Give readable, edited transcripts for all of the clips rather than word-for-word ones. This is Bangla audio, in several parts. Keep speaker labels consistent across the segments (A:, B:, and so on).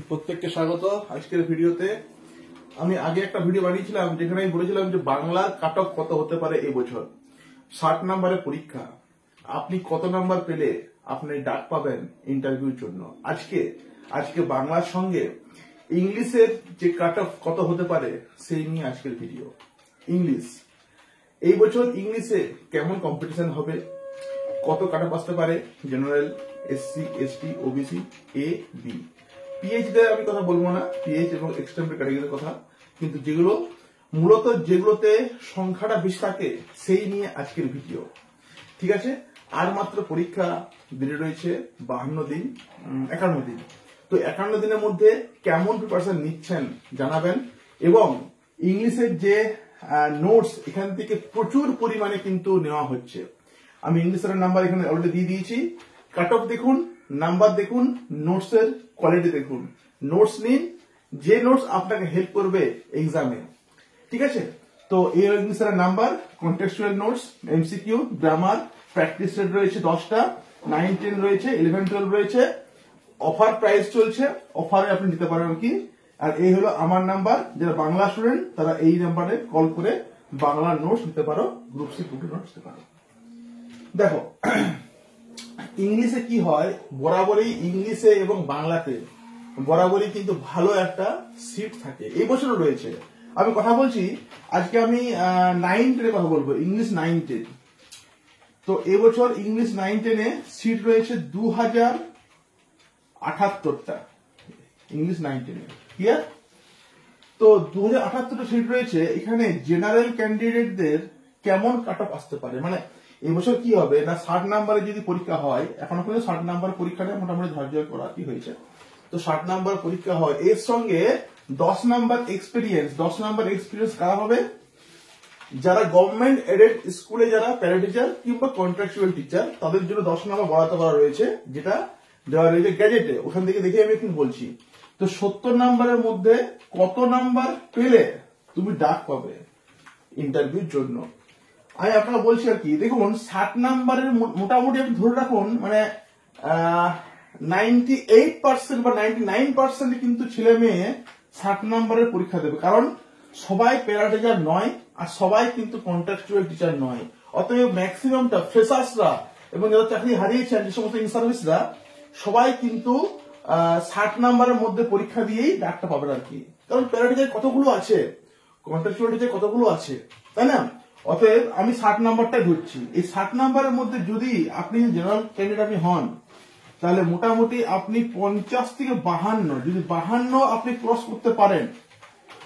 A: প্রত্যেককে স্বাগত আজকের ভিডিওতে। আমি আগে একটা ভিডিও বানিয়েছিলাম যেখানে আমি বলেছিলাম যে বাংলার কাট অফ কত হতে পারে এই বছর। 60 নম্বরের পরীক্ষা, আপনি কত নাম্বার পেলে আপনি ডাক পাবেন ইন্টারভিউর জন্য। আজকে বাংলার সঙ্গে ইংলিশের যে কাট অফ কত হতে পারে সেই নিয়ে আজকের ভিডিও। ইংলিশ, এই বছর ইংলিশে কেমন কম্পিটিশন হবে, কত কাট অফ আসতে পারে, জেনারেল, এসসি, এসটি, ওবিসি, এ, বি। পিএইচ দের আমি কথা বলবো না, পিএইচ এবং এক্সটেম্পোরারি ক্যাটাগরির কথা, কিন্তু যেগুলোতে সংখ্যাটা বেশি থাকে সেই নিয়ে আজকের ভিডিও। ঠিক আছে, আর মাত্র পরীক্ষা দেরি রয়েছে 52 দিন, 51 দিন। তো 51 দিনের মধ্যে কেমন প্রিপারেশন নিচ্ছেন জানাবেন, এবং ইংলিশের যে নোটস এখান থেকে প্রচুর পরিমাণে কিন্তু নেওয়া হচ্ছে। আমি ইংলিশের নাম্বার এখানে অলরেডি দিয়ে দিয়েছি। কাট অফ দেখুন, নাম্বার দেখুন, নোটসের কোয়ালিটি দেখুন। নোটস নিন, যে নোটস আপনাকে হেল্প করবে এক্সামে। ঠিক আছে, তো এই ইংলিশের number, contextual notes, MCQ, grammar, practice set রয়েছে 10টা, 9, 10 রয়েছে, 11, 12 রয়েছে। অফার প্রাইস চলছে, অফারে আপনি দিতে পারেন কি। আর এই হলো আমার নাম্বার, যারা বাংলা স্টুডেন্ট তারা এই নাম্বারে কল করে বাংলা নোটস নিতে পারো, গ্রুপ সি গ্রুপ নোটস নিতে পারো। দেখো ইংলিশে কি হয়, বরাবরই ইংলিশে এবং বাংলাতে বরাবরই কিন্তু ভালো একটা সিট থাকে, এই বছরও রয়েছে। আমি কথা বলছি, আজকে আমি 9, 10 কথা বলবো, ইংলিশ 9, 10। তো এবছর ইংলিশ 9, 10 এ সিট রয়েছে 2078টা, ইংলিশ 9, 10 এ। ক্লিয়ার? তো 2078টা সিট রয়েছে। এখানে জেনারেল ক্যান্ডিডেটদের কেমন কাট অফ আসতে পারে, মানে এবছর কি হবে না, 60 নাম্বারে যদি পরীক্ষা হয়, এখনো পর্যন্ত 60 নাম্বার পরীক্ষাটা মোটামুটি ধৈর্য করা কি হয়েছে। তো 60 নাম্বার পরীক্ষা হয়, এর সঙ্গে 10 নাম্বার এক্সপিরিয়েন্স। 10 নাম্বার এক্সপিরিয়েন্স কারা হবে? যারা গভর্নমেন্ট এডেড স্কুলে যারা প্যারা টিচার কিংবা কন্ট্রাকচুয়াল টিচার, তাদের জন্য 10 নাম্বার বরাদ্দ করা রয়েছে, যেটা দেওয়া রয়েছে গ্যাজেটে। ওখান থেকে দেখে আমি এখন বলছি। তো 70 নাম্বারের মধ্যে কত নাম্বার পেলে তুমি ডাক পাবে ইন্টারভিউর জন্য। আমি আপনাকে বলছি আর কি, দেখুন 60 নাম্বারের মোটামুটি আপনি ধরে রাখুন, মানে 98% বা 99% কিন্তু ছেলে মেয়ে 60 নাম্বারের পরীক্ষা দেবে। কারণ সবাই প্যারা টিচার নয়, আর সবাই কিন্তু কন্ট্রাকচুয়াল টিচার নয়। অতএব ম্যাক্সিমামটা ফ্রেশার্সরা এবং যারা চাকরি হারিয়েছেন, যে সমস্ত ইন সার্ভিসরা, সবাই কিন্তু 60 নাম্বারের মধ্যে পরীক্ষা দিয়েই ডাকটা পাবেন আর কি। কারণ প্যারা টিচার কতগুলো আছে, কন্ট্রাকচুয়াল টিচার কতগুলো আছে, তাই না? অতএব আমি 60 নাম্বারটাই ধরছি। এই 60 নাম্বারের মধ্যে যদি আপনি জেনারেল ক্যান্ডিডেট আপনি হন, তাহলে মোটামুটি আপনি 50 থেকে 52, যদি 52 আপনি ক্রস করতে পারেন,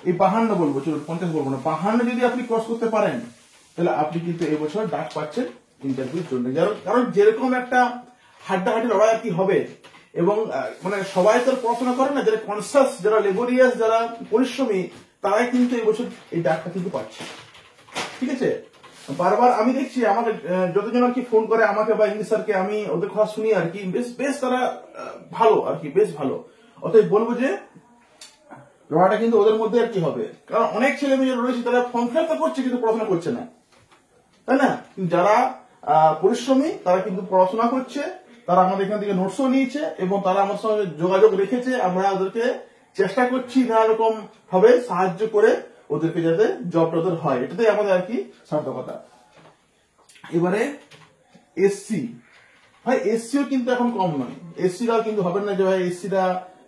A: এই 52 বলবো, চলুন 50 বলবো না, 52 যদি আপনি ক্রস করতে পারেন, তাহলে আপনি কিন্তু এবছর ডাক পাচ্ছেন ইন্টারভিউর জন্য। কারণ যেরকম একটা হাড্ডাহাড্ডি লড়াই আর কি হবে, এবং মানে সবাই তো পড়াশোনা করে না, যারা কনসাস, যারা লেবোরিয়াস, যারা পরিশ্রমী, তারাই কিন্তু এবছর এই ডাকটা কিন্তু পাচ্ছে। ঠিক আছে, বারবার আমি দেখছি আমাকে যতজন আর কি ফোন করে আমাকে বা ইংলিশ স্যারকে, আমি ওদের কথা শুনি আর কি, বেশ তারা ভালো আর কি, বেশ ভালো। অতএব বলবো যে লড়াইটা কিন্তু ওদের মধ্যে আর কি হবে। কারণ অনেক ছেলে মেয়ে রয়েছে তারা ফর্ম ফিল আপ করছে কিন্তু পড়াশোনা করছে না, তাই না? যারা পরিশ্রমী তারা কিন্তু পড়াশোনা করছে, তারা আমাদের এখান থেকে নোটসও নিয়েছে এবং তারা আমার সঙ্গে যোগাযোগ রেখেছে। আমরা ওদেরকে চেষ্টা করছি নানা রকম ভাবে সাহায্য করে ওদেরকে যাতে জবটা ওদের হয়, এটাতেই আমাদের আর কি সার্থকতা। এবারে এসসি, ভাই এসসিও কিন্তু এখন কম নয়, এসসিরাও কিন্তু হবে না যে ভাই এসসিরা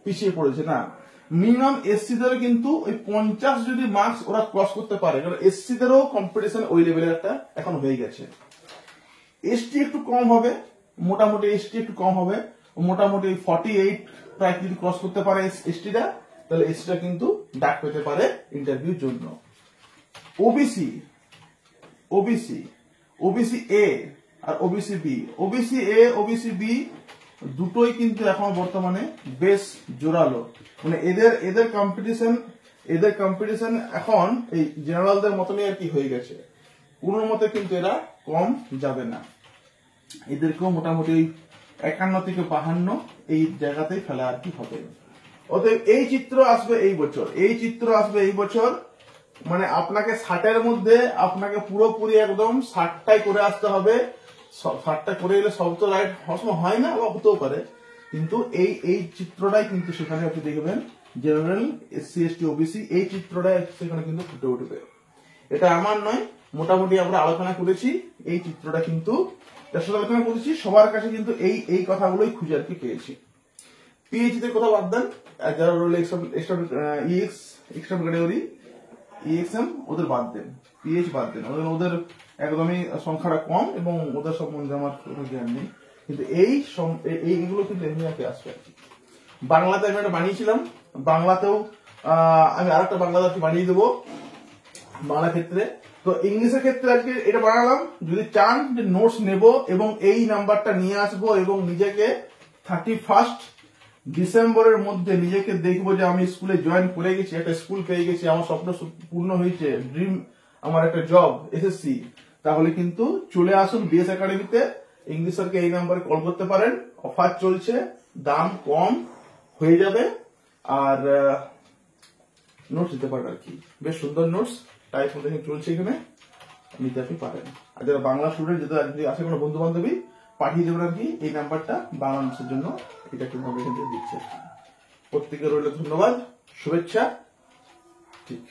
A: পিছিয়ে পড়েছে, না। মিনিমাম এসসিদেরও কিন্তু ওই 50 যদি মার্কস ওরা ক্রস করতে পারে, কারণ এসসিদেরও কম্পিটিশন ওই লেভেলের একটা এখন হয়ে গেছে। এসটি একটু কম হবে, মোটামুটি এসটি একটু কম হবে, মোটামুটি 48 প্রায় যদি ক্রস করতে পারে এসটিরা, তাহলে এসটিটা কিন্তু ডাক পেতে পারে ইন্টারভিউর জন্য। ওবিসি, ওবিসি, ওবিসি এ আর OBC B, OBC A OBC B দুটোই কিন্তু এখন বর্তমানে বেশ জোরালো, মানে এদের কম্পিটিশন এখন এই জেনারেলদের মতনই আর কি হয়ে গেছে। কোন মতে কিন্তু এরা কম যাবে না, এদেরকেও মোটামুটি 51 থেকে 52 এই জায়গাতেই ফেলা আর কি হবে। অতএব এই চিত্র আসবে এই বছর, মানে আপনাকে 60-এর মধ্যে আপনাকে পুরোপুরি একদম 60টাই করে আসতে হবে। 60টা করে এলে সব তো রাইট হয় না, বা হতেও পারে, কিন্তু এই চিত্রটাই কিন্তু সেখানে আপনি দেখবেন জেনারেল, SC ST OBC এই চিত্রটাই সেখানে কিন্তু ফুটে উঠবে। এটা আমার নয়, মোটামুটি আমরা আলোচনা করেছি এই চিত্রটা কিন্তু যার সাথে আলোচনা করেছি সবার কাছে কিন্তু এই কথাগুলোই খুঁজে আর কি পেয়েছি। PH দের কথা বাদ দেন, যারা রইল এক্সট্রা ক্যাটাগরি EXM ওদের বাদ দেন, PH বাদ দেন, ওদের একদমই সংখ্যাটা কম এবং ওদের সম্বন্ধে আমার কোনো জ্ঞান নেই। কিন্তু এইগুলো কিন্তু এমনি আসবে আর কি। বাংলাতে আমি একটা বানিয়েছিলাম, বাংলাতেও আমি আরেকটা বাংলাতে বানিয়ে দেবো বাংলা ক্ষেত্রে। তো ইংলিশের ক্ষেত্রে আজকে এটা বানালাম। যদি চান যে নোটস নেব এবং এই নাম্বারটা নিয়ে আসবো এবং নিজেকে 31 ডিসেম্বরের মধ্যে নিজেকে দেখবো যে আমি স্কুলে জয়েন করে গেছি, একটা স্কুল পেয়ে গেছি, আমার স্বপ্ন পূর্ণ হয়েছে, ড্রিম আমার একটা জব SSC, তাহলে কিন্তু চলে আসুন BS একাডেমিতে। ইংলিশ স্যারকে এই নাম্বারে কল করতে পারেন, অফার চলছে, দাম কম হয়ে যাবে আর নোটস দিতে পারেন আর কি। বেশ সুন্দর নোটস টাইপ চলছে এখানে, নিতে আপনি পারেন। আর যারা বাংলা স্টুডেন্ট যদি আসে কোনো বন্ধু বান্ধবী পাঠিয়ে দেবেন আর কি এই নাম্বারটা বাংলা নোটসের জন্য, এটা কিন্তু আমরা এখান থেকে দিচ্ছি। প্রত্যেকের রইল ধন্যবাদ, শুভেচ্ছা। ঠিক।